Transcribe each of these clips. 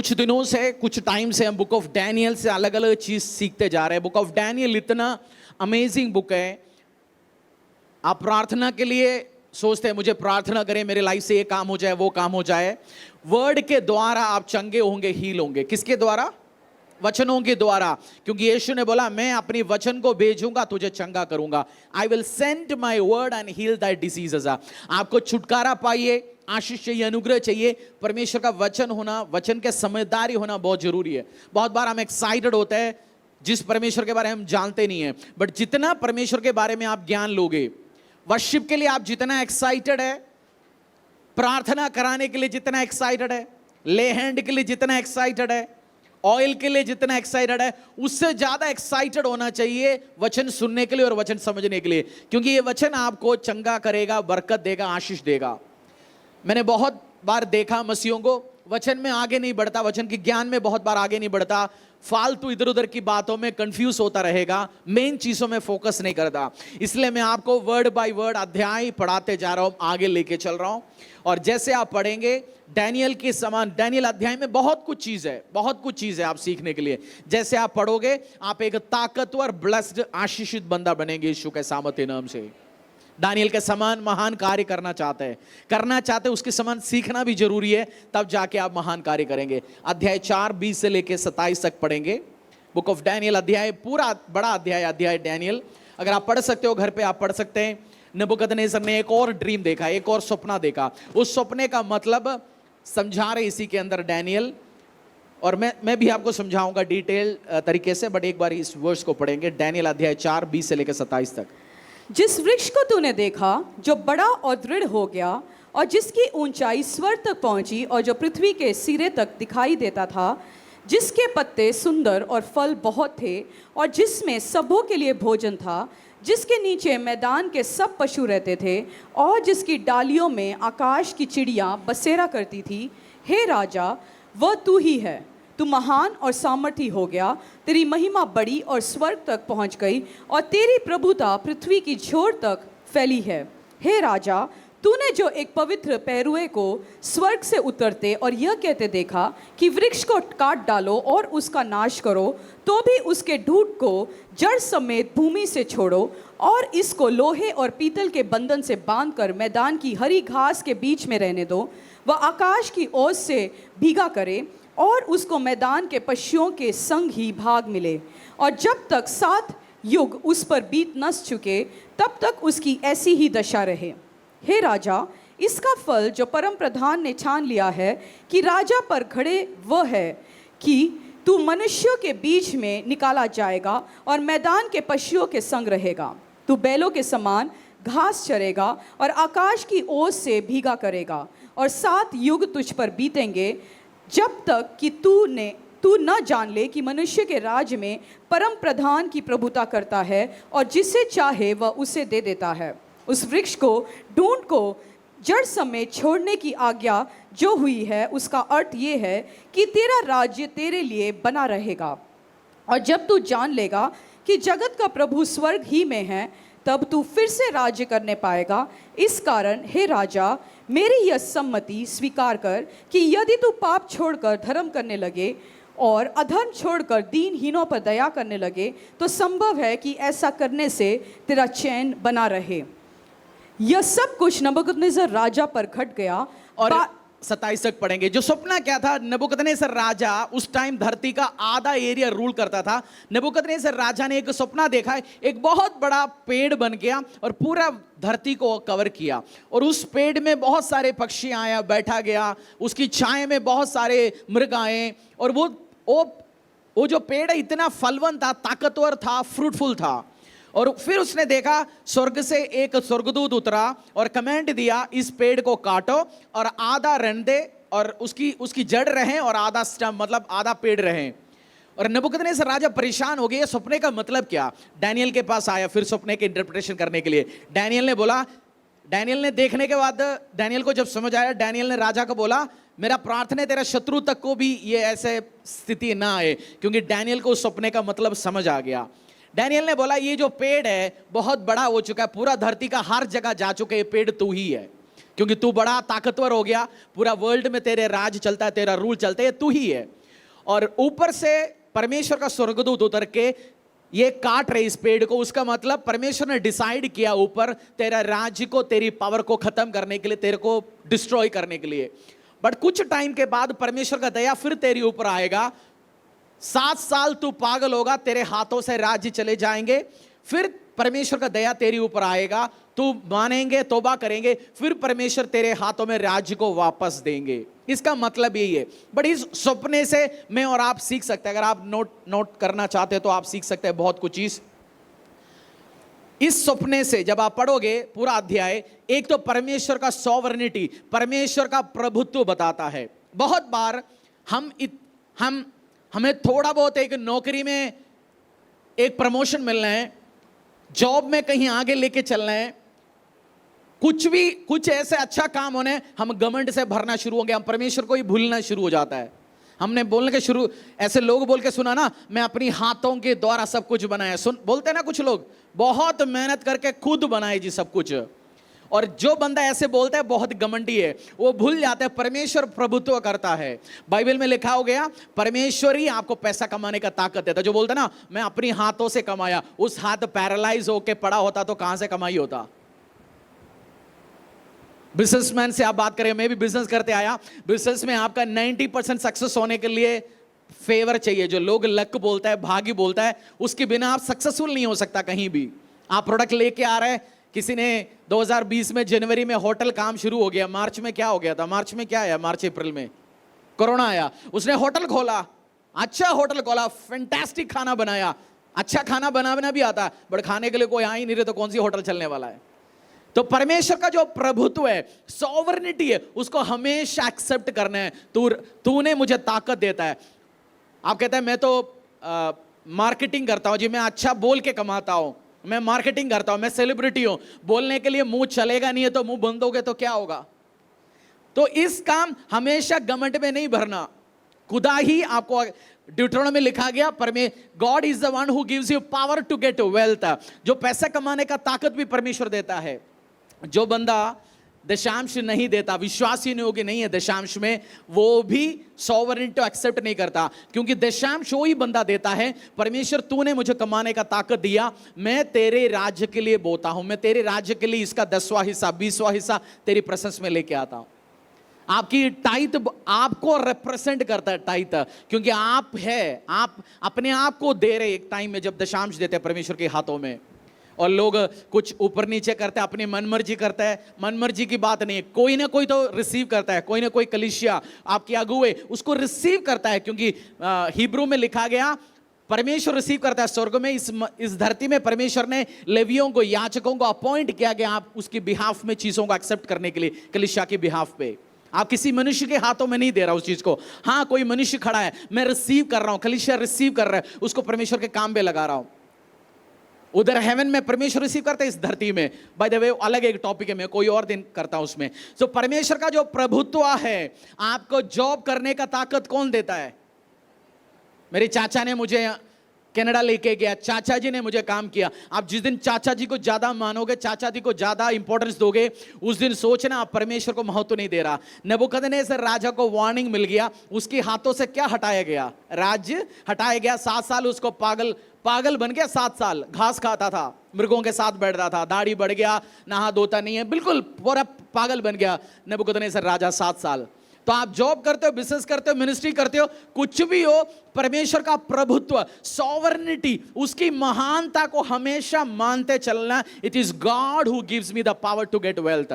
कुछ दिनों से, कुछ टाइम से हम बुक ऑफ डैनियल से अलग अलग चीज सीखते जा रहे हैं। बुक ऑफ डैनियल इतना अमेजिंग बुक है। आप प्रार्थना के लिए सोचते हैं मुझे प्रार्थना करें, मेरे लाइफ से ये काम हो जाए, वो काम हो जाए। वर्ड के द्वारा आप चंगे होंगे, हील होंगे। किसके द्वारा? वचनों के द्वारा। क्योंकि यीशु ने बोला मैं अपनी वचन को भेजूंगा, तुझे चंगा करूंगा। I will send my word and heal thy diseases. आपको छुटकारा पाइए, आशीष चाहिए, अनुग्रह चाहिए। परमेश्वर का वचन होना, वचन के समझदारी होना बहुत जरूरी है। बहुत बार हम एक्साइटेड होते हैं जिस परमेश्वर के बारे में हम जानते नहीं है, बट जितना परमेश्वर के बारे में आप ज्ञान लोगे, वर्शिप के लिए आप जितना एक्साइटेड है, प्रार्थना कराने के लिए जितना एक्साइटेड है, ले हैंड के लिए जितना एक्साइटेड है, ऑयल के लिए जितना एक्साइटेड है, उससे ज्यादा एक्साइटेड होना चाहिए वचन सुनने के लिए और वचन समझने के लिए। क्योंकि ये वचन आपको चंगा करेगा, बरकत देगा, आशीष देगा। मैंने बहुत बार देखा मसीहों को वचन में आगे नहीं बढ़ता, वचन के ज्ञान में बहुत बार आगे नहीं बढ़ता, फालतू इधर उधर की बातों में कंफ्यूज होता रहेगा, मेन चीजों में फोकस नहीं करता। इसलिए मैं आपको वर्ड बाय वर्ड अध्याय पढ़ाते जा रहा हूं, आगे लेके चल रहा हूं। और जैसे आप पढ़ेंगे डैनियल के समान, डैनियल अध्याय में बहुत कुछ चीज है, बहुत कुछ चीज है आप सीखने के लिए। जैसे आप पढ़ोगे आप एक ताकतवर, ब्लेस्ड, आशीषित बंदा बनेंगे यीशु के सामर्थ्य नाम से। दानियल के समान महान कार्य करना चाहते हैं, उसके समान सीखना भी जरूरी है, तब जाके आप महान कार्य करेंगे। अध्याय 4:20 से लेकर 27 तक पढ़ेंगे। बुक ऑफ डैनियल अध्याय, पूरा बड़ा अध्याय डैनियल। अगर आप पढ़ सकते हो घर पे आप पढ़ सकते हैं। नबूकदनेस्सर ने एक और ड्रीम देखा, एक और सपना देखा। उस सपने का मतलब समझा रहे इसी के अंदर डैनियल, और मैं भी आपको समझाऊंगा डिटेल तरीके से, बट एक बार इस वर्स को पढ़ेंगे। डैनियल अध्याय 4:20 से लेकर 27 तक। जिस वृक्ष को तूने देखा जो बड़ा और दृढ़ हो गया और जिसकी ऊंचाई स्वर तक पहुंची और जो पृथ्वी के सिरे तक दिखाई देता था, जिसके पत्ते सुंदर और फल बहुत थे और जिसमें सबों के लिए भोजन था, जिसके नीचे मैदान के सब पशु रहते थे और जिसकी डालियों में आकाश की चिड़ियां बसेरा करती थी, हे राजा, वह तू ही है। तू महान और सामर्थी हो गया, तेरी महिमा बड़ी और स्वर्ग तक पहुंच गई और तेरी प्रभुता पृथ्वी की छोर तक फैली है। हे राजा, तूने जो एक पवित्र पैरुए को स्वर्ग से उतरते और यह कहते देखा कि वृक्ष को काट डालो और उसका नाश करो, तो भी उसके ढूंढ को जड़ समेत भूमि से छोड़ो और इसको लोहे और पीतल के बंधन से बांधकर मैदान की हरी घास के बीच में रहने दो। वह आकाश की ओस से भीगा करे और उसको मैदान के पशुओं के संग ही भाग मिले, और जब तक 7 युग उस पर बीत न चुके तब तक उसकी ऐसी ही दशा रहे। हे राजा, इसका फल जो परम प्रधान ने ठान लिया है कि राजा पर खड़े वह है कि तू मनुष्यों के बीच में निकाला जाएगा और मैदान के पशुओं के संग रहेगा। तू बैलों के समान घास चरेगा और आकाश की ओस से भीगा करेगा, और 7 युग तुझ पर बीतेंगे जब तक कि तू न जान ले कि मनुष्य के राज्य में परम प्रधान की प्रभुता करता है और जिसे चाहे वह उसे दे देता है। उस वृक्ष को ढूंढ को जड़ समेत छोड़ने की आज्ञा जो हुई है, उसका अर्थ ये है कि तेरा राज्य तेरे लिए बना रहेगा, और जब तू जान लेगा कि जगत का प्रभु स्वर्ग ही में है, तब तू फिर से राज्य करने पाएगा। इस कारण हे राजा, मेरी यह सम्मति स्वीकार कर कि यदि तू पाप छोड़कर धर्म करने लगे और अधर्म छोड़कर दीनहीनों पर दया करने लगे, तो संभव है कि ऐसा करने से तेरा चैन बना रहे। यह सब कुछ नबूकदनेस्सर राजा पर घट गया। और 27 तक पढ़ेंगे। जो सपना क्या था, नबूकदनेस्सर राजा उस टाइम धरती का आधा एरिया रूल करता था। नबूकदनेस्सर राजा ने एक सपना देखा, एक बहुत बड़ा पेड़ बन गया और पूरा धरती को कवर किया, और उस पेड़ में बहुत सारे पक्षी आया, बैठा गया, उसकी छाया में बहुत सारे मृग आए, और वो जो पेड़ है इतना फलवंत था, ताकतवर था, फ्रूटफुल था। और फिर उसने देखा स्वर्ग से एक स्वर्गदूत उतरा और कमेंट दिया, इस पेड़ को काटो और आधा रहने दे, और उसकी जड़ रहे और आधा स्टम, मतलब आधा पेड़ रहे। और नबूकदनेस्सर राजा परेशान हो गए, सपने का मतलब क्या। डैनियल के पास आया फिर सपने के इंटरप्रिटेशन करने के लिए। डैनियल ने देखने के बाद, डैनियल को जब समझ आया, डैनियल ने राजा को बोला, मेरा प्रार्थना तेरा शत्रु तक को भी ये ऐसे स्थिति ना आए, क्योंकि डैनियल को उस सपने का मतलब समझ आ गया। डैनियल ने बोला, ये जो पेड़ है बहुत बड़ा हो चुका है, पूरा धरती का हर जगह जा चुका है, ये पेड़ तू ही है। क्योंकि तू बड़ा ताकतवर हो गया, पूरा वर्ल्ड में तेरे राज चलता है, तेरा रूल चलता है, तू ही है। और ऊपर से परमेश्वर का स्वर्गदूत उतर के ये काट रहे इस पेड़ को, उसका मतलब परमेश्वर ने डिसाइड किया ऊपर तेरा राज्य को, तेरी पावर को खत्म करने के लिए, तेरे को डिस्ट्रॉय करने के लिए। बट कुछ टाइम के बाद परमेश्वर का दया फिर तेरी ऊपर आएगा। 7 साल तू पागल होगा, तेरे हाथों से राज्य चले जाएंगे, फिर परमेश्वर का दया तेरी ऊपर आएगा, तू मानेंगे, तौबा करेंगे, फिर परमेश्वर तेरे हाथों में राज्य को वापस देंगे। इसका मतलब यही है। बट इस सपने से मैं और आप सीख सकते हैं। अगर आप नोट करना चाहते हैं तो आप सीख सकते हैं बहुत कुछ चीज इस सपने से। जब आप पढ़ोगे पूरा अध्याय, एक तो परमेश्वर का सॉवरेनिटी, परमेश्वर का प्रभुत्व बताता है। बहुत बार हमें थोड़ा बहुत एक नौकरी में एक प्रमोशन मिलना है, जॉब में कहीं आगे लेके चलना है, कुछ ऐसे अच्छा काम होने, हम घमंड से भरना शुरू हो गया, हम परमेश्वर को ही भूलना शुरू हो जाता है। हमने बोलने के शुरू, ऐसे लोग बोल के सुना ना, मैं अपनी हाथों के द्वारा सब कुछ बनाया। बोलते ना कुछ लोग, बहुत मेहनत करके खुद बनाए जी सब कुछ। और जो बंदा ऐसे बोलता है बहुत घमंडी है, वो भूल जाता है परमेश्वर प्रभुत्व करता है। बाइबल में लिखा हो गया, परमेश्वर ही आपको पैसा कमाने का ताकत देता। जो बोलता ना मैं अपनी हाथों से कमाया, उस हाथ पैरालाइज होके पड़ा होता तो कहां से कमाई होता। बिजनेसमैन से आप बात करें, मैं भी बिजनेस करते आया। बिजनेस में आपका 90% सक्सेस होने के लिए फेवर चाहिए। जो लोग लक बोलता है, भाग्य बोलता है, उसके बिना आप सक्सेसफुल नहीं हो सकता कहीं भी। आप प्रोडक्ट लेके आ रहे हैं, किसी ने 2020 में जनवरी में होटल काम शुरू हो गया, मार्च में क्या हो गया था, मार्च में क्या आया, मार्च अप्रैल में कोरोना आया, उसने होटल खोला, अच्छा होटल खोला, फैंटास्टिक खाना बनाया, अच्छा खाना बनाना भी आता है, बट खाने के लिए कोई आ ही नहीं रहे तो कौन सी होटल चलने वाला है। तो परमेश्वर का जो प्रभुत्व है, सॉवरेनिटी है, उसको हमेशा एक्सेप्ट करना है। तूने मुझे ताकत देता है। आप कहते हैं मैं तो मार्केटिंग करता हूं जी, मैं अच्छा बोल के कमाता हूं, मैं मार्केटिंग करता हूं, मैं सेलिब्रिटी हूं, बोलने के लिए मुंह चलेगा नहीं है तो मुंह बंद हो गए तो क्या होगा। तो इस काम हमेशा घमंड में नहीं भरना। खुदा ही आपको, ड्यूटरोनोमी में लिखा गया, God is the one who gives you power to get wealth. जो पैसा कमाने का ताकत भी परमेश्वर देता है। जो बंदा दशांश नहीं देता, विश्वासी नहीं होगी नहीं है दशांश में, वो भी सॉवरेनिटी एक्सेप्ट नहीं करता, क्योंकि दशांश वो ही बंदा देता है। परमेश्वर तूने मुझे कमाने का ताकत दिया, मैं तेरे राज्य के लिए बोता हूं, मैं तेरे राज्य के लिए इसका 10वां हिस्सा 20वां हिस्सा तेरी प्रेजेंस में लेके आता हूं। आपकी टाइट आपको रिप्रेजेंट करता है, टाइट, क्योंकि आप है, आप अपने आप को दे रहे एक टाइम में जब दशांश देते हैं परमेश्वर के हाथों में। और लोग कुछ ऊपर नीचे करते हैं, अपनी मनमर्जी करता है। मनमर्जी की बात नहीं है, कोई ना कोई तो रिसीव करता है, कोई ना कोई कलीसिया आपके अगुए उसको रिसीव करता है, क्योंकि हिब्रू में लिखा गया परमेश्वर रिसीव करता है स्वर्ग में। इस धरती में परमेश्वर ने लेवियों को, याजकों को अपॉइंट किया गया आप उसके बिहाफ में चीजों को एक्सेप्ट करने के लिए, कलीसिया के बिहाफ पे। आप किसी मनुष्य के हाथों में नहीं दे रहा उस चीज को। हाँ, कोई मनुष्य खड़ा है, मैं रिसीव कर रहा हूं, कलीसिया रिसीव कर रहा है, उसको परमेश्वर के काम पे लगा रहा हूं। उधर हेवन में परमेश्वर रिसीव करते हैं, इस धरती में बाय द वे अलग एक टॉपिक है, मैं कोई और दिन करता हूं उसमें। सो परमेश्वर का जो प्रभुत्व है, आपको जॉब करने का ताकत कौन देता है? मेरे चाचा ने मुझे कनाडा लेके गया, चाचा जी ने मुझे काम किया। आप जिस दिन चाचा जी को ज्यादा मानोगे, चाचा जी को ज्यादा इंपॉर्टेंस दोगे, उस दिन सोचना आप परमेश्वर को महत्व नहीं दे रहा। नबूकदनेस्सर राजा को वार्निंग मिल गया, उसके हाथों से क्या हटाया गया? राज्य हटाया गया। 7 साल उसको पागल बन गया। 7 साल घास खाता था, मृगों के साथ बैठता था, दाढ़ी बढ़ गया, नहा धोता नहीं है, बिल्कुल पूरा पागल बन गया नबूकदनेस्सर राजा 7 साल। तो आप जॉब करते हो, बिजनेस करते हो, मिनिस्ट्री करते हो, कुछ भी हो, परमेश्वर का प्रभुत्व, सॉवरेनिटी, उसकी महानता को हमेशा मानते चलना। It is God who gives me the power to get wealth.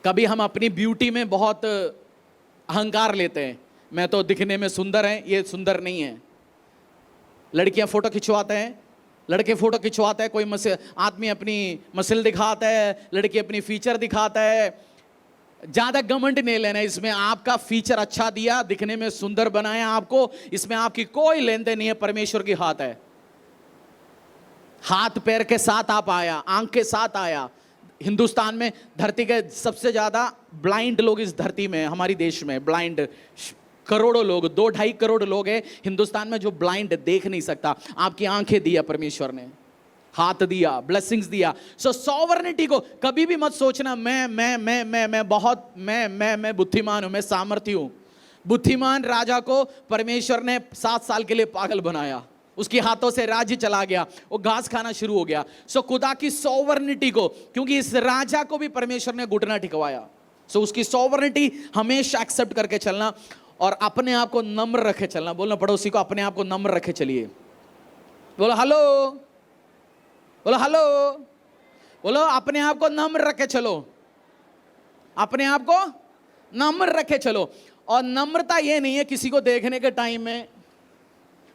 कभी हम अपनी ब्यूटी में बहुत अहंकार लेते हैं, मैं तो दिखने में सुंदर है, ये सुंदर नहीं है। लड़कियां फोटो खिंचवाते हैं, लड़के फोटो खिंचवाते हैं, कोई आदमी अपनी मसल दिखाता है, लड़की अपनी फीचर दिखाता है। ज्यादा घमंड नहीं लेना इसमें। आपका फीचर अच्छा दिया, दिखने में सुंदर बनाया आपको, इसमें आपकी कोई लेन देन नहीं है, परमेश्वर की हाथ है। हाथ पैर के साथ आप आया, आंख के साथ आया। हिंदुस्तान में धरती के सबसे ज्यादा ब्लाइंड लोग इस धरती में, हमारी देश में ब्लाइंड करोड़ों लोग, 2-2.5 करोड़ लोग हैं हिंदुस्तान में जो ब्लाइंड, देख नहीं सकता। आपकी आंखें दिया परमेश्वर ने, हाथ दिया, ब्लेसिंग्स दिया। सो सॉवरेनिटी को कभी भी मत सोचना मैं बहुत मैं बुद्धिमान हूं, मैं सामर्थी हूं। बुद्धिमान राजा को परमेश्वर ने 7 साल के लिए पागल बनाया, उसके हाथों से राज्य चला गया, वो घास खाना शुरू हो गया। सो खुदा की सॉवरेनिटी को, क्योंकि इस राजा को भी परमेश्वर ने घुटना टिकवाया, सो उसकी सॉवरेनिटी हमेशा एक्सेप्ट करके चलना और अपने आप को नम्र रखे चलना। बोलना पड़ोसी को, अपने आप को नम्र रखे चलिए। बोलो हेलो, बोलो हेलो, बोलो अपने आप को नम्र रखे चलो, अपने आप को नम्र रखे चलो। और नम्रता ये नहीं है किसी को देखने के टाइम में,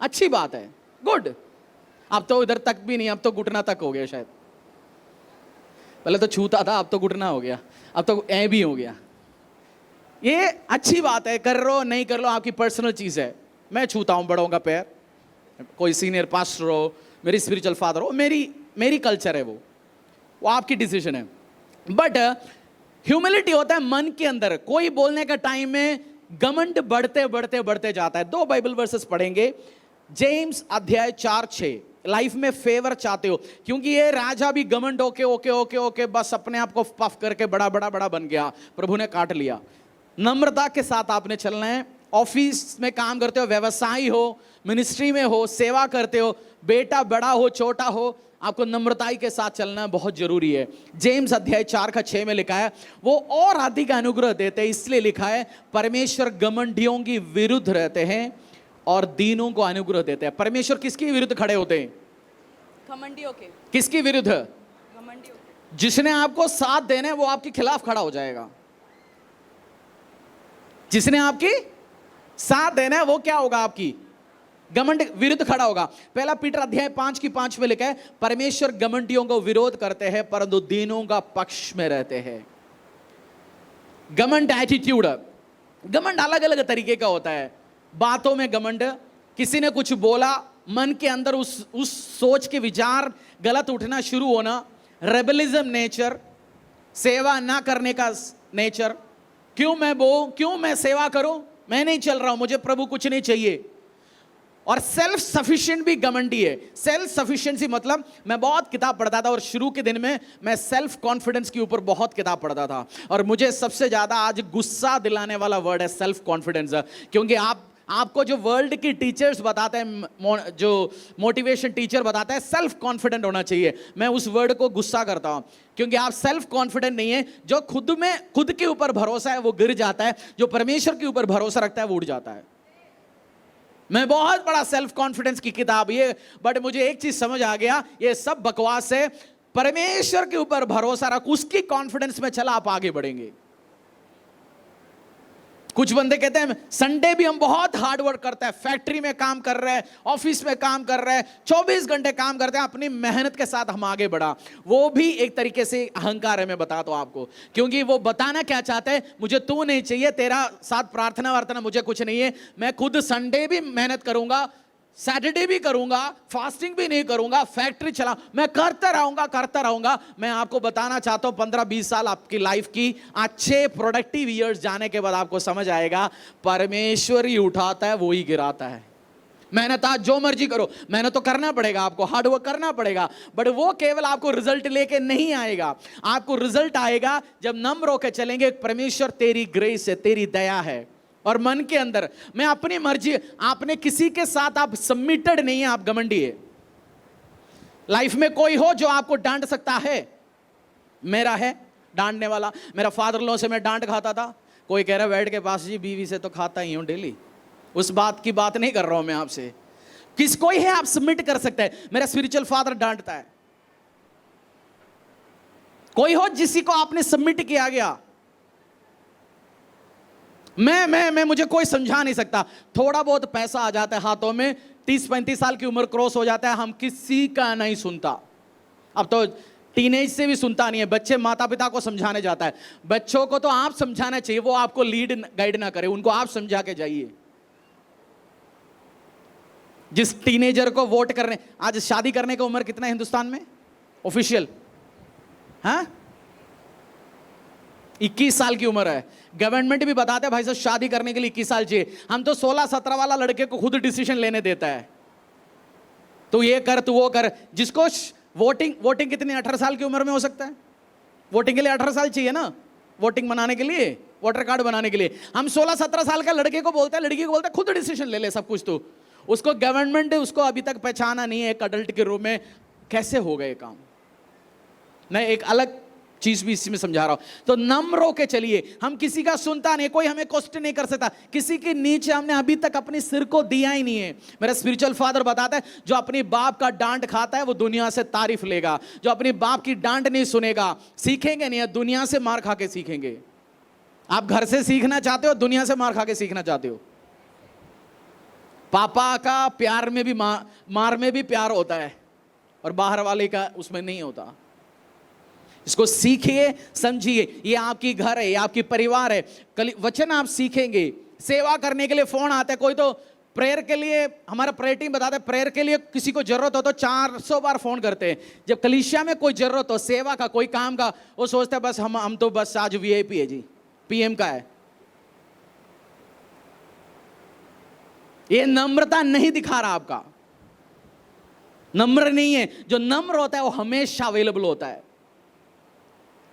अच्छी बात है, गुड। अब तो इधर तक भी नहीं, अब तो घुटना तक हो गया शायद। पहले तो छूता था, अब तो घुटना हो गया, अब तो ऐ भी हो गया। ये अच्छी बात है, कर लो नहीं कर लो आपकी पर्सनल चीज है। मैं छूता हूं बड़ों का पैर, कोई सीनियर पास्टर हो, मेरी स्पिरिचुअल फादर हो, मेरी कल्चर है, वो आपकी डिसीजन है। बट ह्यूमिलिटी होता है मन के अंदर। कोई बोलने का टाइम में घमंड बढ़ते बढ़ते बढ़ते जाता है। 2 बाइबल वर्सेस पढ़ेंगे, जेम्स अध्याय 4-6। लाइफ में फेवर चाहते हो, क्योंकि ये राजा भी घमंड ओके ओके ओके ओके बस अपने आप को पफ करके बड़ा बड़ा बड़ा बन गया, प्रभु ने काट लिया। नम्रता के साथ आपने चलना है। ऑफिस में काम करते हो, व्यवसाय हो, मिनिस्ट्री में हो, सेवा करते हो, बेटा बड़ा हो छोटा हो, आपको नम्रताई के साथ चलना बहुत जरूरी है। जेम्स अध्याय 4-6 में लिखा है, वो और अधिक अनुग्रह देते हैं, इसलिए लिखा है परमेश्वर घमंडियों की विरुद्ध रहते हैं और दीनों को अनुग्रह देते हैं। परमेश्वर किसके विरुद्ध खड़े होते हैं? घमंडियों के। किसके विरुद्ध? घमंडियों के। जिसने आपको साथ देना है वो आपके खिलाफ खड़ा हो जाएगा। जिसने आपकी साथ देना है वो क्या होगा? आपकी घमंड विरुद्ध खड़ा होगा। पहला पीटर अध्याय 5:5 में लिखा है, परमेश्वर घमंडियों को विरोध करते हैं परंतु दीनों का पक्ष में रहते हैं। घमंड एटीट्यूड, घमंड अलग अलग तरीके का होता है। बातों में घमंड, किसी ने कुछ बोला, मन के अंदर उस सोच के विचार गलत उठना शुरू होना, रेबलिज्म नेचर, सेवा ना करने का नेचर, क्यों मैं सेवा करूं, मैं नहीं चल रहा हूं, मुझे प्रभु कुछ नहीं चाहिए। और सेल्फ सफिशिएंट भी घमंडी है। सेल्फ सफिशिएंसी मतलब, मैं बहुत किताब पढ़ता था और शुरू के दिन में मैं सेल्फ कॉन्फिडेंस के ऊपर बहुत किताब पढ़ता था, और मुझे सबसे ज्यादा आज गुस्सा दिलाने वाला वर्ड है सेल्फ कॉन्फिडेंस। क्योंकि आपको जो वर्ल्ड की टीचर्स बताते हैं, जो मोटिवेशन टीचर बताता है सेल्फ कॉन्फिडेंट होना चाहिए, मैं उस वर्ड को गुस्सा करता हूं। क्योंकि आप सेल्फ कॉन्फिडेंट नहीं है। जो खुद के ऊपर भरोसा है वो गिर जाता है, जो परमेश्वर के ऊपर भरोसा रखता है वो उड़ जाता है। मैं बहुत बड़ा सेल्फ कॉन्फिडेंस की किताब ये, बट मुझे एक चीज समझ आ गया, ये सब बकवास है। परमेश्वर के ऊपर भरोसा रख, उसकी कॉन्फिडेंस में चला, आप आगे बढ़ेंगे। कुछ बंदे कहते हैं संडे भी हम बहुत हार्ड वर्क करते हैं, फैक्ट्री में काम कर रहे हैं, ऑफिस में काम कर रहे हैं, 24 घंटे काम करते हैं, अपनी मेहनत के साथ हम आगे बढ़ा। वो भी एक तरीके से अहंकार है, मैं बताता हूं आपको। क्योंकि वो बताना क्या चाहते हैं, मुझे तू नहीं चाहिए, तेरा साथ प्रार्थना वार्थना मुझे कुछ नहीं है, मैं खुद संडे भी मेहनत करूंगा, सैटरडे भी करूंगा, फास्टिंग भी नहीं करूंगा, फैक्ट्री चला, मैं करता रहूंगा। मैं आपको बताना चाहता हूं 15-20 साल आपकी लाइफ की अच्छे प्रोडक्टिव ईयर्स जाने के बाद आपको समझ आएगा, परमेश्वर ही उठाता है, वो ही गिराता है। मेहनत आज जो मर्जी करो, मेहनत तो करना पड़ेगा, आपको हार्ड वर्क करना पड़ेगा, बट वो केवल आपको रिजल्ट लेके नहीं आएगा। आपको रिजल्ट आएगा जब नम्र होकर चलेंगे, परमेश्वर तेरी ग्रेस है, तेरी दया है। और मन के अंदर मैं अपनी मर्जी, आपने किसी के साथ आप सबमिटेड नहीं है, आप घमंडी है। लाइफ में कोई हो जो आपको डांट सकता है, मेरा है डांटने वाला। मेरा फादर लॉ से मैं डांट खाता था, कोई कह रहा है बैठ के पास जी बीवी से तो खाता ही हूं डेली, उस बात की बात नहीं कर रहा हूं मैं आपसे। कोई है आप सबमिट कर सकते हैं, मेरा स्पिरिचुअल फादर डांटता है। कोई हो जिसी को आपने सबमिट किया गया, मैं मुझे कोई समझा नहीं सकता। थोड़ा बहुत पैसा आ जाता है हाथों में, 30-35 साल की उम्र क्रॉस हो जाता है, हम किसी का नहीं सुनता। अब तो टीनेज से भी सुनता नहीं है, बच्चे माता पिता को समझाने जाता है। बच्चों को तो आप समझाना चाहिए, वो आपको लीड गाइड ना करे, उनको आप समझा के जाइए। जिस टीनेजर को वोट करने, आज शादी करने की उम्र कितना है हिंदुस्तान में ऑफिशियल? हाँ, 21 साल की उम्र है। गवर्नमेंट भी बताते हैं भाई साहब शादी करने के लिए 21 साल चाहिए। हम तो 16-17 वाला लड़के को खुद डिसीजन लेने देता है, तो ये कर तू वो कर। जिसको वोटिंग कितनी 18 साल की उम्र में हो सकता है? वोटिंग के लिए 18 साल चाहिए ना, वोटिंग बनाने के लिए, वोटर कार्ड बनाने के लिए। हम 16-17 साल का लड़के को बोलते हैं, लड़की को बोलते हैं खुद डिसीजन ले ले सब कुछ। तो उसको गवर्नमेंट उसको अभी तक पहचाना नहीं है एक अडल्ट के रूप में। कैसे हो गए काम? मैं एक अलग चीज भी इसमें समझा रहा हूं। तो नम्र होके चलिए। हम किसी का सुनता नहीं, कोई हमें क्वेश्चन नहीं कर सकता, किसी के नीचे हमने अभी तक अपने सिर को दिया ही नहीं है। मेरा स्पिरिचुअल फादर बताता है, जो अपनी बाप का डांट खाता है वो दुनिया से तारीफ लेगा। जो अपनी बाप की डांट नहीं सुनेगा, सीखेंगे नहीं, दुनिया से मार खा के सीखेंगे। आप घर से सीखना चाहते हो, दुनिया से मार खा के सीखना चाहते हो? पापा का प्यार में भी मार में भी प्यार होता है, और बाहर वाले का उसमें नहीं होता। इसको सीखिए, समझिए। ये आपकी घर है, ये आपकी परिवार है। वचन आप सीखेंगे। सेवा करने के लिए फोन आता है, कोई तो प्रेयर के लिए, हमारा प्रेयर टीम बताता है, प्रेयर के लिए किसी को जरूरत हो तो 400 बार फोन करते हैं। जब कलीसिया में कोई जरूरत हो, सेवा का, कोई काम का, वो सोचता है बस हम तो बस आज वीआईपी है जी, पीएम का है। ये नम्रता नहीं दिखा रहा आपका, नम्र नहीं है। जो नम्र होता है वो हमेशा अवेलेबल होता है।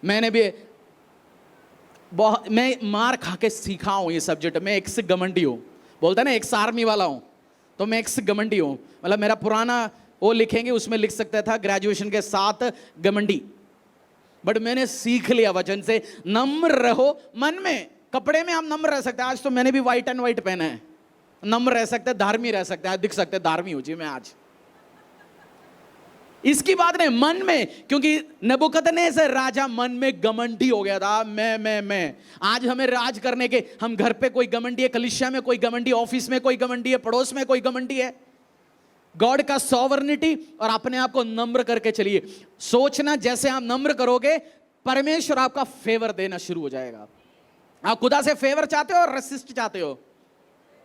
मैंने भी मैं मार खा के सीखा हूं ये सब्जेक्ट। मैं एक से घमंडी हूं, बोलता है ना एक्स आर्मी वाला हूं, तो मैं एक से घमंडी हूं। मतलब मेरा पुराना वो लिखेंगे, उसमें लिख सकता था ग्रेजुएशन के साथ घमंडी। बट मैंने सीख लिया वचन से, नम्र रहो मन में। कपड़े में आप नम्र रह सकते हैं। आज तो मैंने भी व्हाइट एंड व्हाइट पहना है। नम्र रह सकते हैं, धार्मी रह सकते हैं, दिख सकते हैं धार्मी हो जी मैं आज। इसकी बात नहीं, मन में। क्योंकि नबूकदनेस्सर राजा मन में घमंडी हो गया था। मैं आज हमें राज करने के, हम घर पे कोई घमंडी है, कलीसिया में कोई घमंडी, ऑफिस में कोई घमंडी है, पड़ोस में कोई घमंडी है। गॉड का सॉवरेनिटी, और अपने आप को नम्र करके चलिए। सोचना, जैसे आप नम्र करोगे परमेश्वर आपका फेवर देना शुरू हो जाएगा। आप खुदा से फेवर चाहते हो और रेसिस्ट चाहते हो?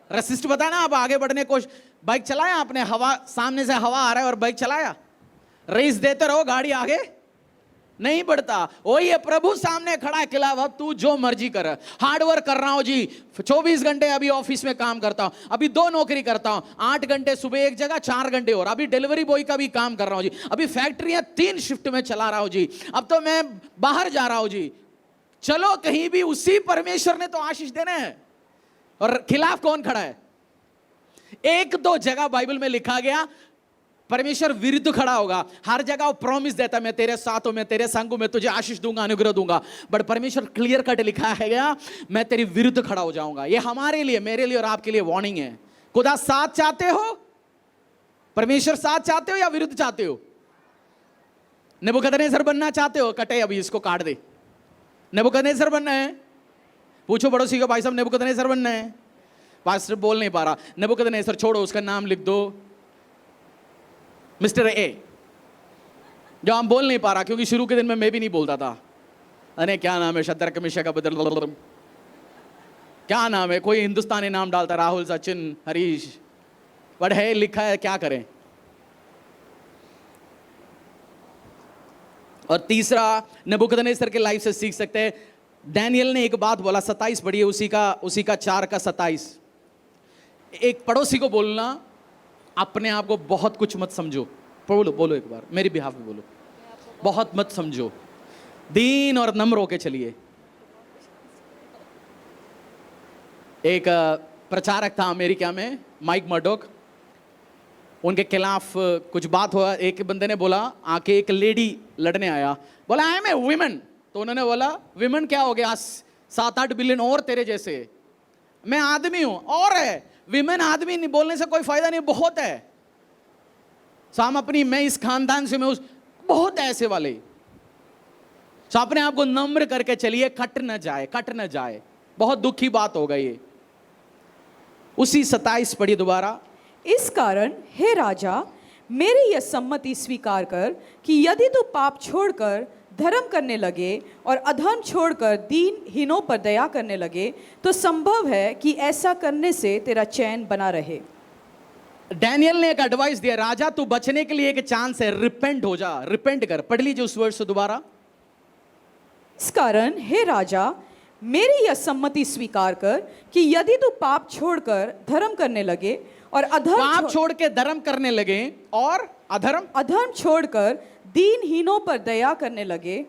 रेसिस्ट बता ना, आप आगे बढ़ने को बाइक चलाया आपने, हवा सामने से हवा आ रहा है और बाइक चलाया, रेस देते रहो, गाड़ी आगे नहीं बढ़ता। वही है, प्रभु सामने खड़ा है, खिलाफ तू जो मर्जी कर, हार्ड वर्क कर रहा हूं जी, 24 घंटे अभी ऑफिस में काम करता हूं, अभी 2 नौकरी करता हूं, 8 घंटे सुबह एक जगह, 4 घंटे और, अभी डिलीवरी बॉय का भी काम कर रहा हूं जी, अभी फैक्ट्रियां 3 शिफ्ट में चला रहा हूं जी, अब तो मैं बाहर जा रहा हूं जी। चलो कहीं भी, उसी परमेश्वर ने तो आशीष देना है। और खिलाफ कौन खड़ा है? 1-2 जगह बाइबल में लिखा गया परमेश्वर विरुद्ध खड़ा होगा। हर जगह वो प्रॉमिस देता है, मैं तेरे साथ हूं, मैं तेरे संग हूं, मैं तुझे आशीष दूंगा, अनुग्रह दूंगा। बट परमेश्वर क्लियर कट लिखा है गया, मैं तेरी विरुद्ध खड़ा हो जाऊंगा। ये हमारे लिए, मेरे लिए और आपके लिए वार्निंग है। खुदा साथ चाहते हो? परमेश्वर साथ चाहते हो या विरुद्ध चाहते हो? नबूकदनेस्सर बनना चाहते हो? कटे अभी इसको काट दे। नबूकदनेस्सर बनना है? पूछो पड़ोसी को, भाई साहब नबूकदनेस्सर बनना है? पास्टर बोल नहीं पा रहा। नबूकदनेस्सर छोड़ो, उसका नाम लिख दो मिस्टर ए, जो हम बोल नहीं पा रहा, क्योंकि शुरू के दिन में मैं भी नहीं बोलता था। अरे क्या नाम है, शद्रक मिशक अबेदनगो, क्या नाम है, कोई हिंदुस्तानी नाम डालता, राहुल, सचिन, हरीश, बट है लिखा है, क्या करें। और तीसरा नबूकदनेस्सर के लाइफ से सीख सकते हैं। डैनियल ने एक बात बोला, 27 पढ़िए, उसी का 4:27। एक पड़ोसी को बोलना, अपने आप को बहुत कुछ मत समझो। बोलो एक बार मेरी बिहाफ में बोलो, बहुत मत समझो, दीन और नम्र होके चलिए। एक प्रचारक था अमेरिका में, माइक मर्डोक, उनके खिलाफ कुछ बात हुआ। एक बंदे ने बोला, आके एक लेडी लड़ने आया, बोला आई एम ए वुमेन। तो उन्होंने बोला, विमेन क्या हो गया, 7-8 बिलियन और तेरे जैसे, मैं आदमी हूं। और है, विमेन आदमी नहीं बोलने से कोई फायदा नहीं, बहुत है। सो हम अपनी, मैं इस खानदान से, मैं उस, बहुत है ऐसे वाले। सो अपने आप को नम्र करके चलिए, कट न जाए। बहुत दुखी बात होगा ये। उसी 27 पढ़िए दोबारा। इस कारण हे राजा, मेरी यह सम्मति स्वीकार कर कि यदि तू पाप छोड़कर धर्म करने लगे और अधर्म छोड़कर दीनहीनों पर दया करने लगे, तो संभव है कि ऐसा करने से तेरा चैन बना रहे। डैनियल ने एक एडवाइस दिया, राजा तू बचने के लिए एक चांस है, रिपेंट हो जा, रिपेंट कर। पढ़ लीजिए उस वर्ड से दोबारा। इस कारण हे राजा, मेरी यह सम्मति स्वीकार कर कि यदि तू पाप छोड़कर धर्म करने लगे और पाप छोड़ के धर्म करने लगे और अधर्म छोड़कर दीनहीनों पर दया करने लगे,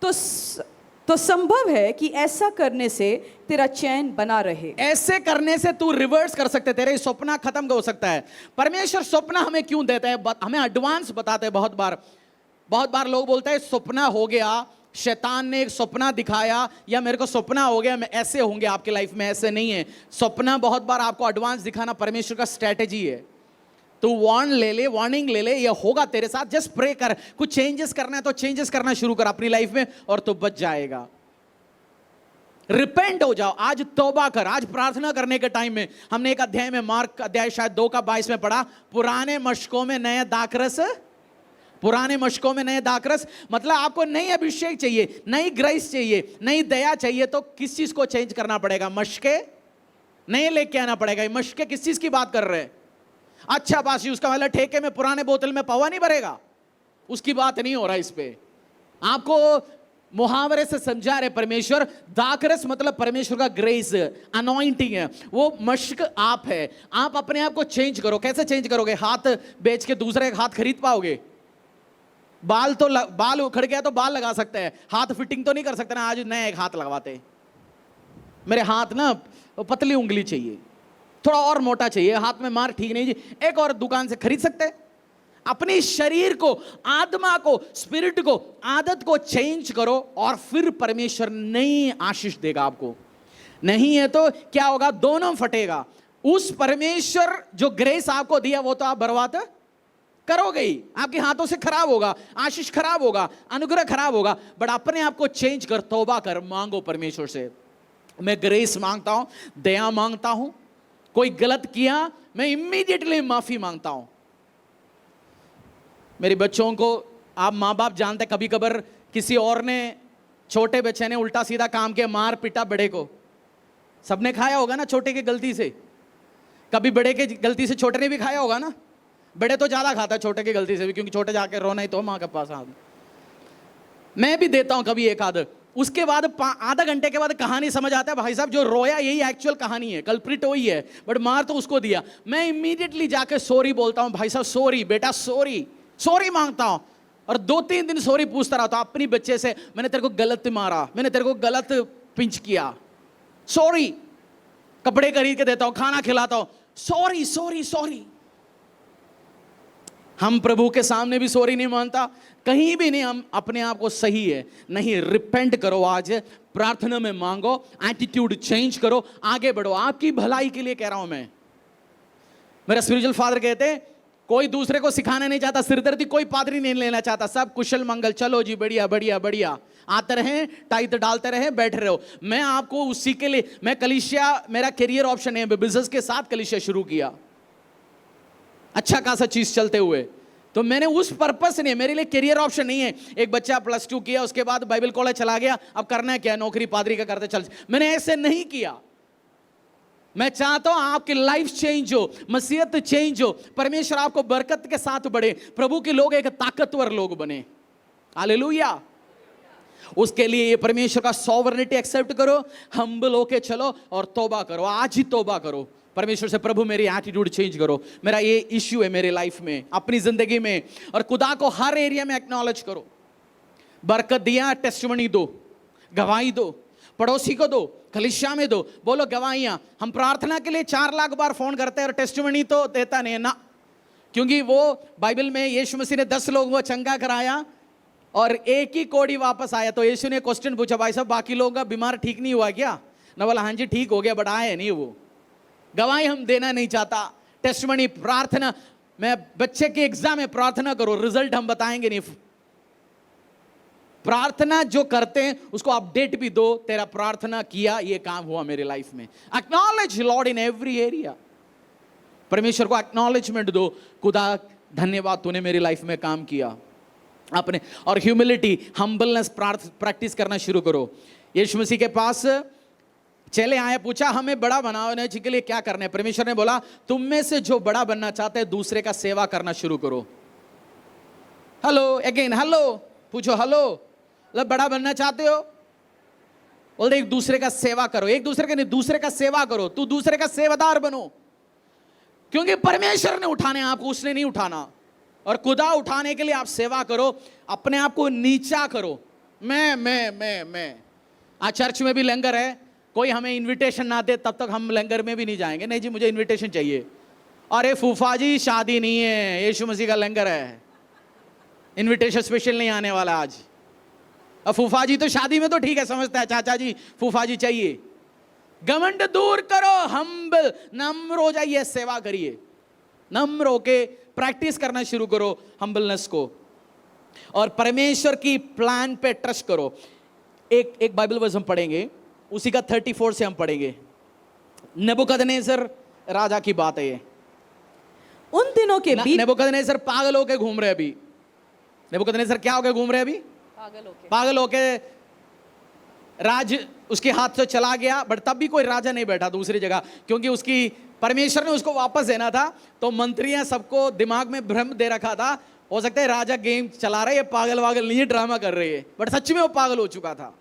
तो संभव है कि ऐसा करने से तेरा चैन बना रहे। ऐसे करने से तू रिवर्स कर सकते, तेरे सपना खत्म हो सकता है। परमेश्वर सपना हमें क्यों देता है? हमें एडवांस बताते हैं। बहुत बार लोग बोलते हैं सपना हो गया, शैतान ने एक सपना दिखाया, या मेरे को सपना हो गया, मैं ऐसे होंगे आपके लाइफ में। ऐसे नहीं है। सपना बहुत बार आपको एडवांस दिखाना परमेश्वर का स्ट्रेटेजी है। तू वार्निंग ले ले, ये होगा तेरे साथ। जस्ट प्रे कर। कुछ चेंजेस करना है तो चेंजेस करना शुरू कर अपनी लाइफ में, और तो बच जाएगा। रिपेंट हो जाओ, आज तौबा कर। आज प्रार्थना करने के टाइम में हमने एक अध्याय में, मार्क अध्याय शायद 2:22 में पढ़ा, पुराने मशकों में नया दाखरस। पुराने मशकों में नए दाखरस मतलब आपको नई अभिषेक चाहिए, नई ग्रेस चाहिए, नई दया चाहिए, तो किस चीज को चेंज करना पड़ेगा? मशके नए लेके आना पड़ेगा। ये मशके किस चीज की बात कर रहे हैं? अच्छा बासी, उसका मतलब ठेके में पुराने बोतल में पवा नहीं भरेगा, उसकी बात नहीं हो रहा। इस पे आपको मुहावरे से समझा रहे परमेश्वर। दाखरस मतलब परमेश्वर का ग्रेस, अनॉइंटिंग है। वो मशक आप है। आप अपने आप को चेंज करो। कैसे चेंज करोगे? हाथ बेच के दूसरे हाथ खरीद पाओगे? बाल उखड़ गया तो बाल लगा सकते हैं, हाथ फिटिंग तो नहीं कर सकते ना। आज नया एक हाथ लगवाते, मेरे हाथ ना पतली उंगली चाहिए, थोड़ा और मोटा चाहिए, हाथ में मार ठीक नहीं जी, एक और दुकान से खरीद सकते हैं। अपने शरीर को, आत्मा को, स्पिरिट को, आदत को चेंज करो, और फिर परमेश्वर नई आशीष देगा आपको। नहीं है तो क्या होगा? दोनों फटेगा। उस परमेश्वर जो ग्रेस आपको दिया वो तो आप बर्बाद करोगे ही। आपके हाथों से खराब होगा, आशीष खराब होगा, अनुग्रह खराब होगा। बट अपने आप को चेंज कर, तौबा कर, मांगो परमेश्वर से। मैं ग्रेस मांगता हूं, दया मांगता हूं। कोई गलत किया मैं इमीडिएटली माफी मांगता हूं। मेरे बच्चों को आप माँ बाप जानते, कभी कभार किसी और ने, छोटे बच्चे ने उल्टा सीधा काम किया, मार पिटा बड़े को। सबने खाया होगा ना छोटे की गलती से। कभी बड़े के गलती से छोटे ने भी खाया होगा ना। बड़े तो ज्यादा खाता है छोटे की गलती से भी, क्योंकि छोटे जाके रोना ही तो माँ के पास। मैं भी देता हूं कभी एक आध। उसके बाद आधा घंटे के बाद कहानी समझ आता है, भाई साहब जो रोया यही एक्चुअल कहानी है, कल्प्रिट वही है, बट मार तो उसको दिया। मैं इमीडिएटली जाके सॉरी बोलता हूं, भाई साहब सॉरी बेटा, सॉरी मांगता हूं। और 2-3 दिन सॉरी पूछता रहता हूं अपनी बच्चे से, मैंने तेरे को गलत मारा, मैंने तेरे को गलत पिंच किया, सॉरी। कपड़े खरीद के देता हूं, खाना खिलाता हूं, सॉरी। हम प्रभु के सामने भी सॉरी नहीं मानता, कहीं भी नहीं। हम अपने आप को सही है नहीं, रिपेंट करो। आज प्रार्थना में मांगो, एटीट्यूड चेंज करो, आगे बढ़ो। आपकी भलाई के लिए कह रहा हूं मैं। मेरा स्पिरिचुअल फादर कहते हैं, कोई दूसरे को सिखाना नहीं चाहता, सिरदर्दी कोई पादरी नहीं लेना चाहता, सब कुशल मंगल, चलो जी बढ़िया आते रहे, टाइट डालते रहे, बैठे रहो। मैं आपको उसी के लिए, मैं कलीसिया, मेरा करियर ऑप्शन है, बिजनेस के साथ कलीसिया शुरू किया, अच्छा खासा चीज चलते हुए। तो मैंने उस पर्पस नहीं, मेरे लिए करियर ऑप्शन नहीं है। एक बच्चा +2 किया, उसके बाद बाइबल कॉलेज चला गया, अब करना है क्या? नौकरी पादरी का करते चल। मैंने ऐसे नहीं किया। मैं चाहता हूं आपकी लाइफ चेंज हो, मसीहत चेंज हो, परमेश्वर आपको बरकत के साथ बढ़े, प्रभु के लोग एक ताकतवर लोग बने। हालेलुया। उसके लिए ये परमेश्वर का सॉवरेनिटी एक्सेप्ट करो, हम्बल होके चलो और तौबा करो। आज ही तौबा करो परमेश्वर से, प्रभु मेरी एटीट्यूड चेंज करो, मेरा ये इश्यू है मेरे लाइफ में, अपनी जिंदगी में। और खुदा को हर एरिया में एक्नॉलेज करो। बरकत दिया, टेस्टिमनी दो, गवाही दो, पड़ोसी को दो, कलीसिया में दो, बोलो गवाहियां। हम प्रार्थना के लिए 4 लाख बार फोन करते हैं और टेस्टिमनी तो देता नहीं है ना, क्योंकि वो बाइबल में यीशु मसीह ने 10 लोगों को चंगा कराया और एक ही कोड़ी वापस आया। तो यीशु ने क्वेश्चन पूछा, भाई साहब बाकी लोगों का बीमार ठीक नहीं हुआ क्या? ना बोला हाँ जी ठीक हो गया, बट आए नहीं। वो गवाही हम देना नहीं चाहता। टेस्टिमनी, प्रार्थना, मैं बच्चे के एग्जाम में प्रार्थना करो, रिजल्ट हम बताएंगे नहीं। प्रार्थना जो करते हैं उसको अपडेट भी दो, तेरा प्रार्थना किया, ये काम हुआ मेरे लाइफ में। Acknowledge Lord in every area. परमेश्वर को एक्नॉलेजमेंट दो, खुदा धन्यवाद तूने मेरी लाइफ में काम किया आपने। और ह्यूमिलिटी, हम्बलनेस प्रैक्टिस करना शुरू करो। यीशु मसीह के पास चले आए, पूछा हमें बड़ा बनाने के लिए क्या करना है? परमेश्वर ने बोला, तुम में से जो बड़ा बनना चाहते हैं दूसरे का सेवा करना शुरू करो। हेलो अगेन, हेलो पूछो, हेलो मतलब बड़ा बनना चाहते हो? बोलते एक दूसरे का सेवा करो, एक दूसरे के नहीं, दूसरे का सेवा करो। तू दूसरे का सेवादार बनो। क्योंकि परमेश्वर ने उठाने आपको, उसने नहीं उठाना। और खुदा उठाने के लिए आप सेवा करो, अपने आप को नीचा करो। मैं आज चर्च में भी लंगर है, कोई हमें इनविटेशन ना दे तब तक हम लंगर में भी नहीं जाएंगे। नहीं जी, मुझे इनविटेशन चाहिए। अरे फूफा जी, शादी नहीं है, यीशु मसीह का लंगर है, इनविटेशन स्पेशल नहीं आने वाला आज। अब फूफा जी तो शादी में तो ठीक है, समझता है, चाचा जी फूफा जी चाहिए। घमंड दूर करो, हम्बल, नम्र हो जाइए, सेवा करिए, नम्र होके प्रैक्टिस करना शुरू करो हम्बलनेस को, और परमेश्वर की प्लान पे ट्रस्ट करो। एक बाइबल वर्स हम पढ़ेंगे, उसी का 34 से हम पढ़ेंगे। नेबुकदनेस्सर राजा की बात है ये। उन दिनों के बीच नेबुकदनेस्सर पागल होके घूम रहे अभी। नेबुकदनेस्सर क्या होके घूम रहे अभी? पागल होके। राज उसके हाथ से चला गया, बट तब भी कोई राजा नहीं बैठा दूसरी जगह, क्योंकि उसकी परमेश्वर ने उसको वापस देना था। तो मंत्रियां सबको दिमाग में भ्रम दे रखा था, हो सकता है राजा गेम चला रहा है, ये पागल वागल नहीं है, ड्रामा कर रही है, बट सच में वो पागल हो चुका था।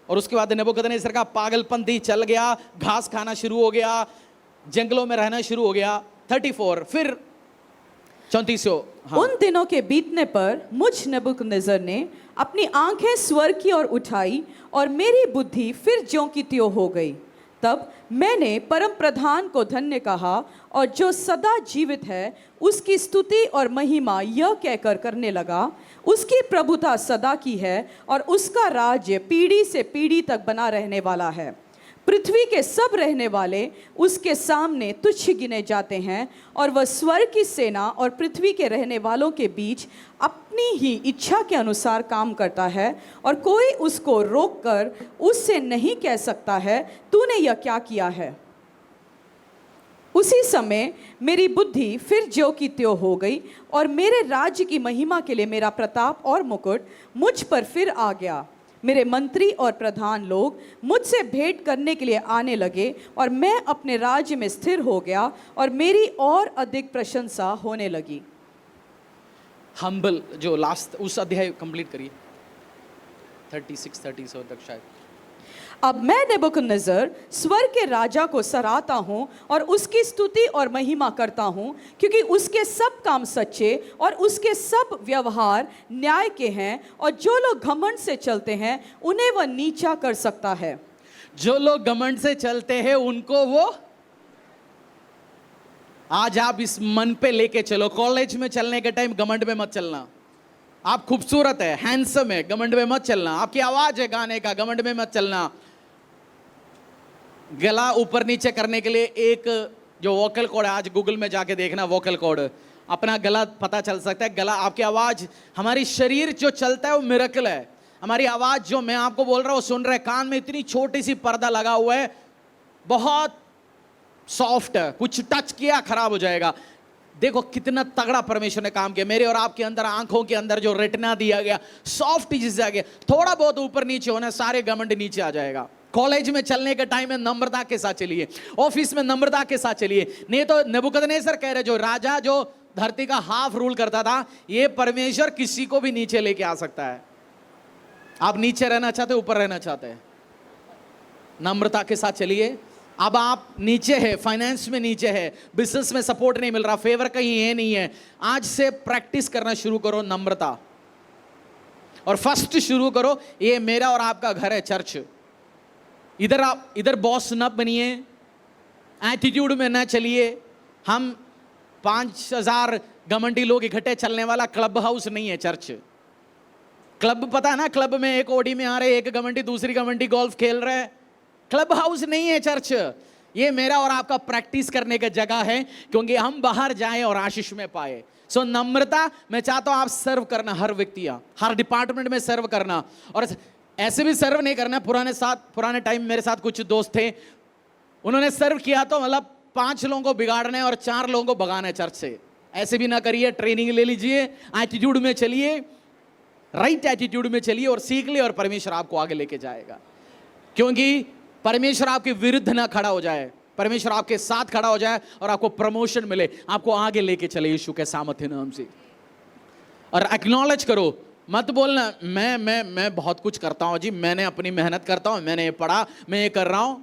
और उसके बाद नेबुकदनेस्सर का पागलपंथी चल गया, घास खाना शुरू हो गया, जंगलों में रहना शुरू हो गया। 34 फिर 34। उन दिनों के बीतने पर मुझ नेबुकदनेस्सर ने अपनी आंखें स्वर्ग की ओर उठाई और मेरी बुद्धि फिर ज्यों की त्यों हो गई। तब मैंने परम प्रधान को धन्य कहा और जो सदा जीवित है उसकी स्तुति और महिमा यह कहकर करने लगा, उसकी प्रभुता सदा की है और उसका राज्य पीढ़ी से पीढ़ी तक बना रहने वाला है। पृथ्वी के सब रहने वाले उसके सामने तुच्छ गिने जाते हैं और वह स्वर्ग की सेना और पृथ्वी के रहने वालों के बीच अपनी ही इच्छा के अनुसार काम करता है, और कोई उसको रोककर उससे नहीं कह सकता है तूने यह क्या किया है। उसी समय मेरी बुद्धि फिर ज्यों की त्यों हो गई और मेरे राज्य की महिमा के लिए मेरा प्रताप और मुकुट मुझ पर फिर आ गया। मेरे मंत्री और प्रधान लोग मुझसे भेंट करने के लिए आने लगे और मैं अपने राज्य में स्थिर हो गया और मेरी और अधिक प्रशंसा होने लगी। हम्बल जो लास्ट उस अध्याय कंप्लीट करिए, 36-37 तक शायद। अब मैं नेबुकदनेस्सर स्वर्ग के राजा को सराहता हूँ और उसकी स्तुति और महिमा करता हूँ, क्योंकि उसके सब काम सच्चे और उसके सब व्यवहार न्याय के हैं, और जो लोग घमंड से चलते हैं उन्हें वह नीचा कर सकता है। जो लोग घमंड से चलते हैं उनको वो, आज आप इस मन पे लेके चलो, कॉलेज में चलने के टाइम घमंड में मत चलना। आप खूबसूरत है, हैंडसम है, घमंड में मत चलना। आपकी आवाज है गाने का, घमंड में मत चलना। गला ऊपर नीचे करने के लिए एक जो वोकल कॉर्ड है, आज गूगल में जाके देखना वोकल कॉर्ड, अपना गला पता चल सकता है। गला, आपकी आवाज, हमारी शरीर जो चलता है वो मिरेकल है। हमारी आवाज जो मैं आपको बोल रहा हूँ सुन रहे, कान में इतनी छोटी सी पर्दा लगा हुआ है, बहुत सॉफ्ट है, कुछ टच किया खराब हो जाएगा। देखो कितना तगड़ा परमेश्वर ने काम किया। मेरे और आपके अंदर, आंखों के अंदर जो रेटिना दिया गया, सॉफ्ट चीज आ गया, थोड़ा बहुत ऊपर नीचे होना, सारे घमंड नीचे आ जाएगा। कॉलेज में चलने के टाइम में नम्रता के साथ चलिए, ऑफिस में नम्रता के साथ चलिए। नहीं तो नेबुकदनेस्सर कह रहे, जो राजा जो धरती का हाफ रूल करता था, ये परमेश्वर किसी को भी नीचे लेके आ सकता है। आप नीचे रहना चाहते, ऊपर रहना चाहते हैं, नम्रता के साथ चलिए। अब आप नीचे है, फाइनेंस में नीचे है, बिजनेस में सपोर्ट नहीं मिल रहा, फेवर कहीं ये नहीं है, आज से प्रैक्टिस करना शुरू करो नम्रता, और फर्स्ट शुरू करो, ये मेरा और आपका घर है चर्च। इधर आप, इधर बॉस न बनिए, एटीट्यूड में ना चलिए। हम 5000 घमंडी लोग इकट्ठे चलने वाला क्लब हाउस नहीं है चर्च। क्लब पता है ना, क्लब में एक ओडी में आ रहे, एक घमंडी दूसरी घमंडी गोल्फ खेल रहे, क्लब हाउस नहीं है चर्च। ये मेरा और आपका प्रैक्टिस करने का जगह है, क्योंकि हम बाहर जाएं और आशीष में पाए। सो नम्रता, मैं चाहता हूं आप सर्व करना, हर व्यक्ति, हर डिपार्टमेंट में सर्व करना, और ऐसे भी सर्व नहीं करना। पुराने टाइम मेरे साथ कुछ दोस्त थे, उन्होंने सर्व किया तो मतलब 5 लोगों को बिगाड़ना है और 4 लोगों को भगाना है चर्च से। ऐसे भी ना करिए, ट्रेनिंग ले लीजिए, एटीट्यूड में चलिए, राइट एटीट्यूड में चलिए और सीख लिए, और परमेश्वर आपको आगे लेके जाएगा। क्योंकि परमेश्वर आपके विरुद्ध ना खड़ा हो जाए, परमेश्वर आपके साथ खड़ा हो जाए और आपको प्रमोशन मिले, आपको आगे लेके चले यीशु के सामर्थ्य नाम से। और एक्नॉलेज करो, मत बोलना मैं बहुत कुछ करता हूं जी, मैंने अपनी मेहनत करता हूं, मैंने ये पढ़ा, मैं ये कर रहा हूं।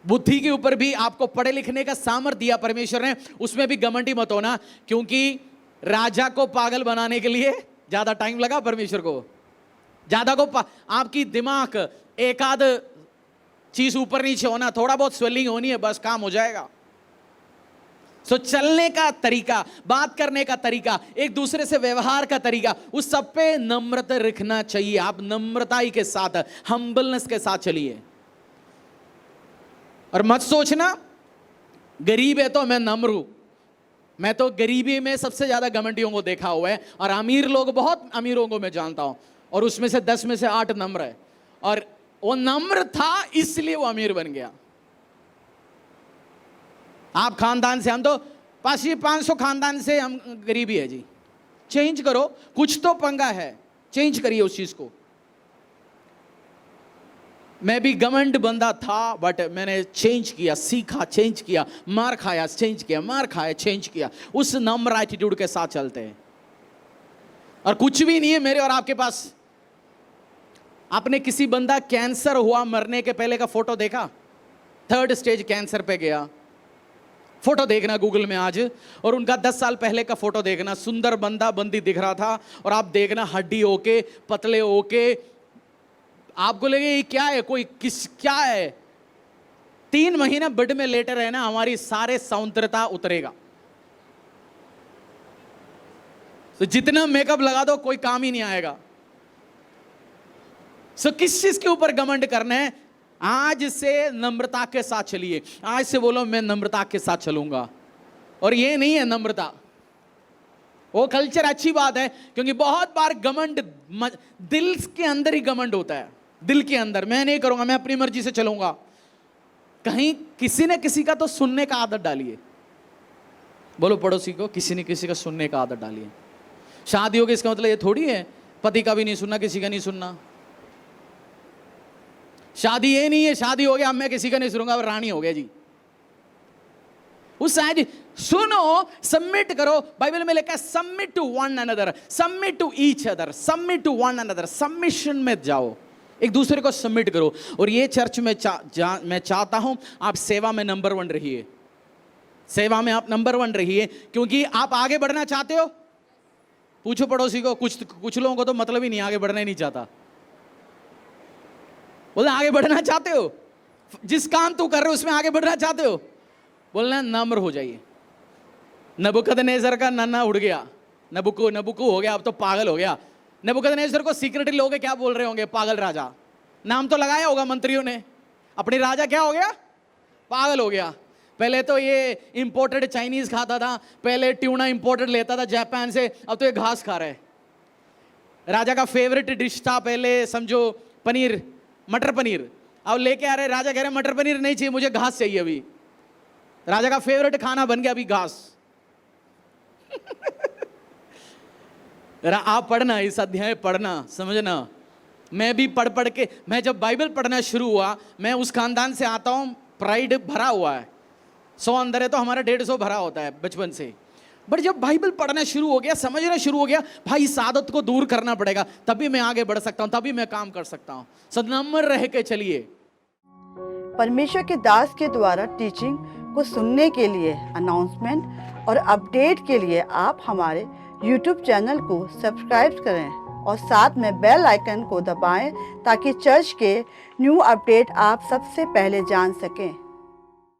बुद्धि के ऊपर भी आपको पढ़े लिखने का सामर्थ्य दिया परमेश्वर ने, उसमें भी घमंडी मत होना, क्योंकि राजा को पागल बनाने के लिए ज्यादा टाइम लगा परमेश्वर को। ज्यादा को आपकी दिमाग एक आध चीज ऊपर नीचे होना, थोड़ा बहुत स्वेलिंग होनी है, बस काम हो जाएगा। सो चलने का तरीका, बात करने का तरीका, एक दूसरे से व्यवहार का तरीका, उस सब पे नम्रता रखना चाहिए। आप नम्रताई के साथ, हम्बलनेस के साथ चलिए। और मत सोचना गरीब है तो मैं नम्र हूं। मैं तो गरीबी में सबसे ज्यादा घमंडियों को देखा हुआ है, और अमीर लोग, बहुत अमीरों को मैं जानता हूं, और उसमें से 10 में से 8 नम्र है। और वो नम्र था इसलिए वो अमीर बन गया। आप खानदान से, हम तो 500 खानदान से हम गरीबी है जी। चेंज करो, कुछ तो पंगा है, चेंज करिए उस चीज को। मैं भी घमंड बंदा था, बट मैंने चेंज किया, सीखा, चेंज किया, मार खाया, चेंज किया, मार खाया, चेंज किया। उस नम्र एटीट्यूड के साथ चलते हैं। और कुछ भी नहीं है मेरे और आपके पास। आपने किसी बंदा कैंसर हुआ मरने के पहले का फोटो देखा? 3rd स्टेज कैंसर पे गया, फोटो देखना गूगल में आज, और उनका 10 साल पहले का फोटो देखना। सुंदर बंदा बंदी दिख रहा था, और आप देखना हड्डी होके, पतले होके, आपको लगे ये क्या है, कोई किस क्या है। 3 महीना बेड में लेटे रहना, हमारी सारे सौंदर्यता उतरेगा। तो जितना मेकअप लगा दो कोई काम ही नहीं आएगा। सो किस चीज के ऊपर घमंड करना है? आज से नम्रता के साथ चलिए। आज से बोलो मैं नम्रता के साथ चलूंगा। और ये नहीं है नम्रता, वो कल्चर अच्छी बात है, क्योंकि बहुत बार घमंड दिल के अंदर ही घमंड होता है। दिल के अंदर मैं नहीं करूंगा, मैं अपनी मर्जी से चलूंगा। कहीं किसी ने किसी का तो सुनने का आदत डालिए। बोलो पड़ोसी को, किसी ने किसी का सुनने का आदत डालिए। शादी हो गई इसका मतलब ये थोड़ी है पति का भी नहीं सुनना, किसी का नहीं सुनना। शादी ये नहीं है, शादी हो गया अब मैं किसी का नहीं सुनूंगा, रानी हो गया जी। उस सुनो, सबमिट करो। बाइबल में लिखा है submit to one another, submit to each other, submit to one another. Submission में जाओ, एक दूसरे को सबमिट करो। और ये चर्च में मैं चाहता हूं आप सेवा में नंबर 1 रहिए। सेवा में आप नंबर 1 रहिए, क्योंकि आप आगे बढ़ना चाहते हो। पूछो पड़ोसी को, कुछ लोगों को तो मतलब ही नहीं, आगे बढ़ना ही नहीं चाहता। बोलना आगे बढ़ना चाहते हो, जिस काम तू कर रहे हो उसमें आगे बढ़ना चाहते हो, बोलना नम्र हो जाइए। नबूकदनेस्सर का नन्ना उड़ गया, नबूकू हो गया, अब तो पागल हो गया। नबूकदनेस्सर को सीक्रेटली लोग क्या बोल रहे होंगे? पागल राजा। नाम तो लगाया होगा मंत्रियों ने, अपनी राजा क्या हो गया? पागल हो गया। पहले तो ये इंपोर्टेड चाइनीज खाता था, पहले ट्यूना इंपोर्टेड लेता था जापान से, अब तो ये घास खा रहा है। राजा का फेवरेट डिश था पहले, समझो पनीर, मटर पनीर। अब लेके आ रहे, राजा कह रहे मटर पनीर नहीं चाहिए, मुझे घास चाहिए। अभी राजा का फेवरेट खाना बन गया अभी घास। आप पढ़ना, इस अध्याय पढ़ना, समझना। मैं भी पढ़ के, मैं जब बाइबल पढ़ना शुरू हुआ, मैं उस खानदान से आता हूं, प्राइड भरा हुआ है। 100 अंदर है तो हमारा 150 भरा होता है बचपन से। बट जब बाइबल पढ़ना शुरू हो गया, समझना शुरू हो गया, भाई इस आदत को दूर करना पड़ेगा, तभी मैं आगे बढ़ सकता हूं, तभी मैं काम कर सकता हूं। सनम्र रह के चलिए। परमेश्वर के दास के द्वारा टीचिंग को सुनने के लिए, अनाउंसमेंट और अपडेट के लिए आप हमारे YouTube चैनल को सब्सक्राइब करें और साथ में बेल आइकन को दबाएं, ताकि चर्च के न्यू अपडेट आप सबसे पहले जान सकें।